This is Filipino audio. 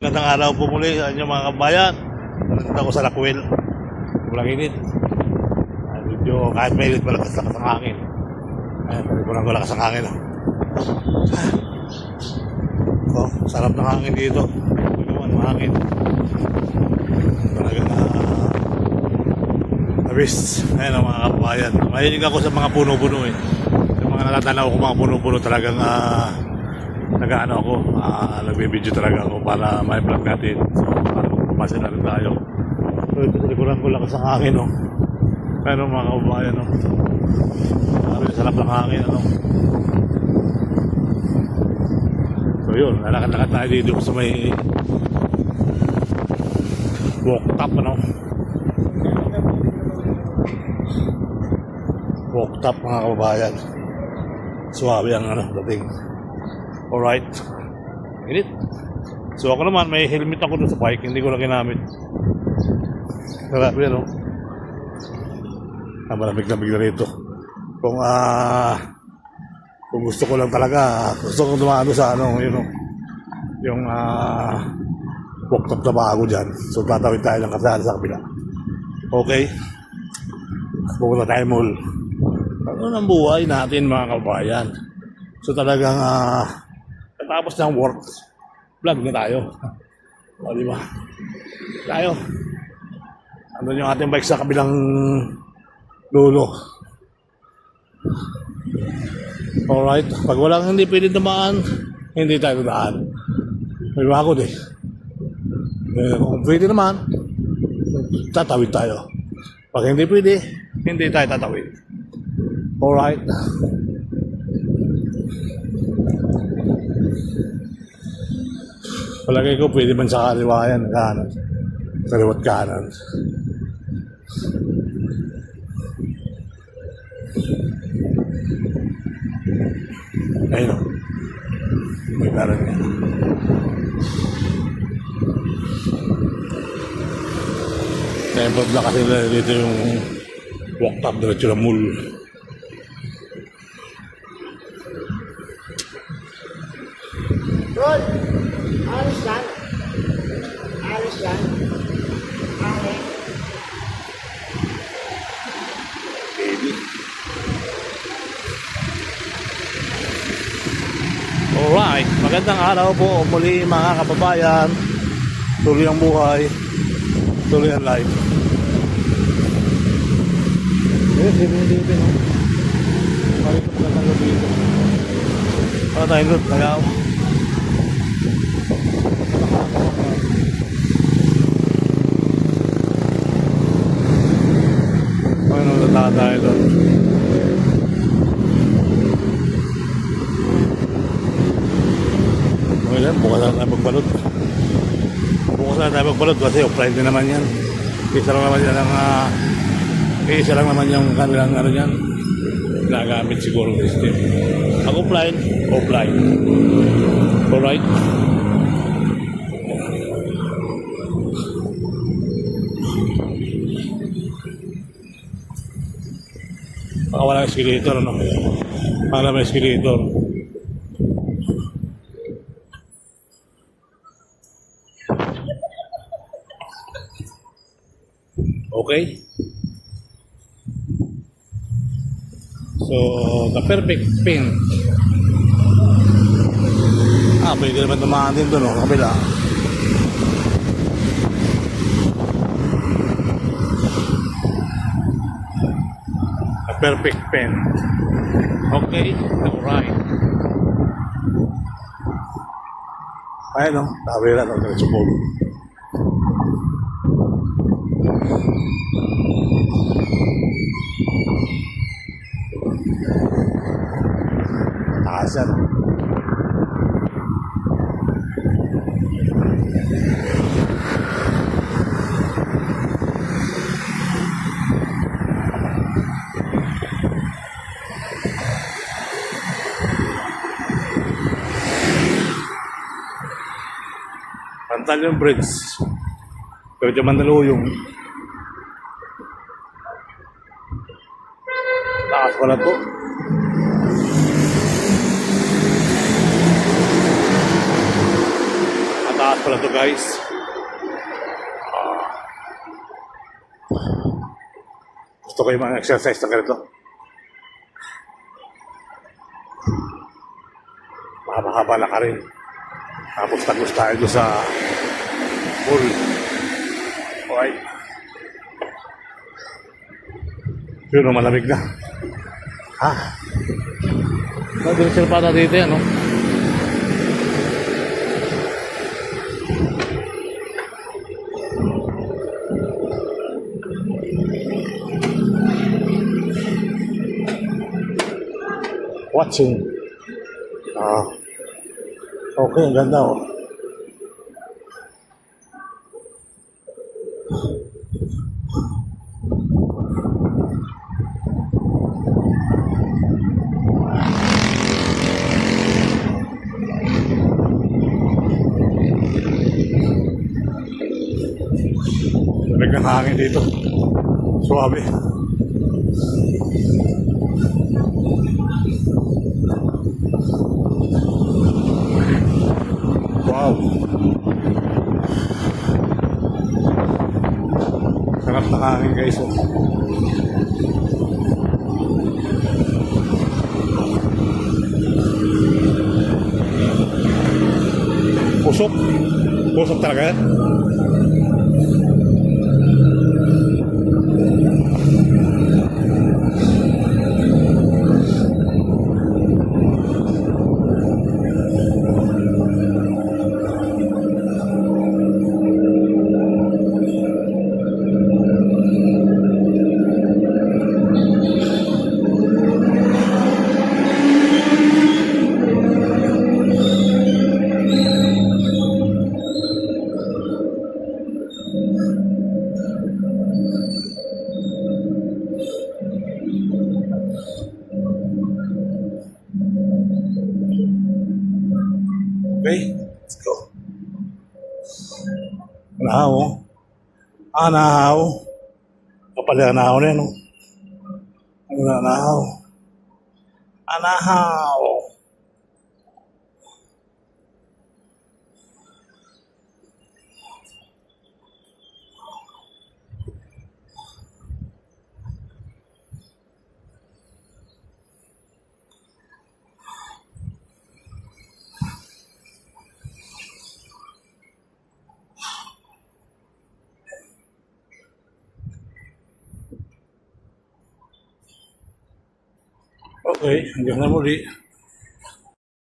Magandang araw po muli sa inyo mga kabayan. Nandito ako sa Lakwil. Walang init. Medyo kahit may init, malakas ang hangin. Ayan, palipunan ko lakas ang hangin. Oh, sarap ng hangin dito. Pagkawan, mahangin. Talagang na-wish. Ayan ang mga kabayan. Mahilig ako sa mga puno-puno eh. Sa mga natatanaw ko mga puno-puno talagang nag-ano ako, nagbibideo talaga ako para may vlog natin. So, para magpapasa na rin tayo. So, ito tulikuran ko lakas ang hangin, no? Pero mga kababayan, no? Sarap ng hangin, no? So, yun, lalakad-lakad tayo dito sa may walk top, no? Walk top, mga kababayan. Suwabe ang dating. Alright. Init. So ako naman, may helmet ako doon sa bike. Hindi ko na ginamit. Grabe, no? Malamig na rito. Kung gusto ko lang talaga, gusto kong dumano sa yun, no? Yung walk-top na bago dyan. So tatawid tayo ng kasal sa kabila. Okay? Pupunta tayo mall. Ano ang buhay natin, mga kabayan? So talagang tapos ng work, vlog na tayo. O, di ba? Tayo. Andun yung ating bike sa kabilang dulo. Alright. Pag walang hindi pwede dumaan, hindi tayo daan. May bakod eh. Kung pwede naman, tatawid tayo. Pag hindi pwede, hindi tayo tatawid. Alright. Palagay ko pwede man sa kaliwa yan, kanan. Kaliwat kanan. Ayun o. May kanan yan. Temple block kasi dito yung walk top diretso na mall. Good. Alis yan. Alis yan. Okay. Baby. Alright. Magandang araw po muli mga kababayan. Tuloy ang buhay. Tuloy ang life. Dito. Bakit ito magandang dito? Ano tayo doon? Tagaw. Ano na tayo doon? Okay lang, bukas na tayo magbalot. Bukas na tayo magbalot kasi offline din naman yan. Isa lang naman yan ang isa lang naman yung kanilang yan. Nagamit siguro ng system. Ang offline. Alright. Baka walang escalator, ano? Para may escalator. Okay? So, the perfect pin. Pwede naman tumahan din doon, no? Kabila. The perfect pen. Okay? Alright. Ayun, no? Kabila, no? Diretso po. Taas yan, no? Pantal yung bridge. Pero dyan Mandaluyong. Taas pala to. pala to guys. Gusto ko yung mga exercise na ganito. Mahaba-haba na ka rin. Tapos tagos tayo doon sa pool. Okay. Yun, malamig na. Ha? Nagdiretso pa na dito yan, no? Watching. Okay, ang ganda, oh. Lamig ng hangin dito. Suwabe. Wow. Sarap ng hangin guys, oh. Pusok. Pusok talaga yan. Okay, let's go. Anahaw, oh. Anahaw. Kapal yung anahaw na yan, oh. Anahaw. Anahaw. Okay, hanggang na muli.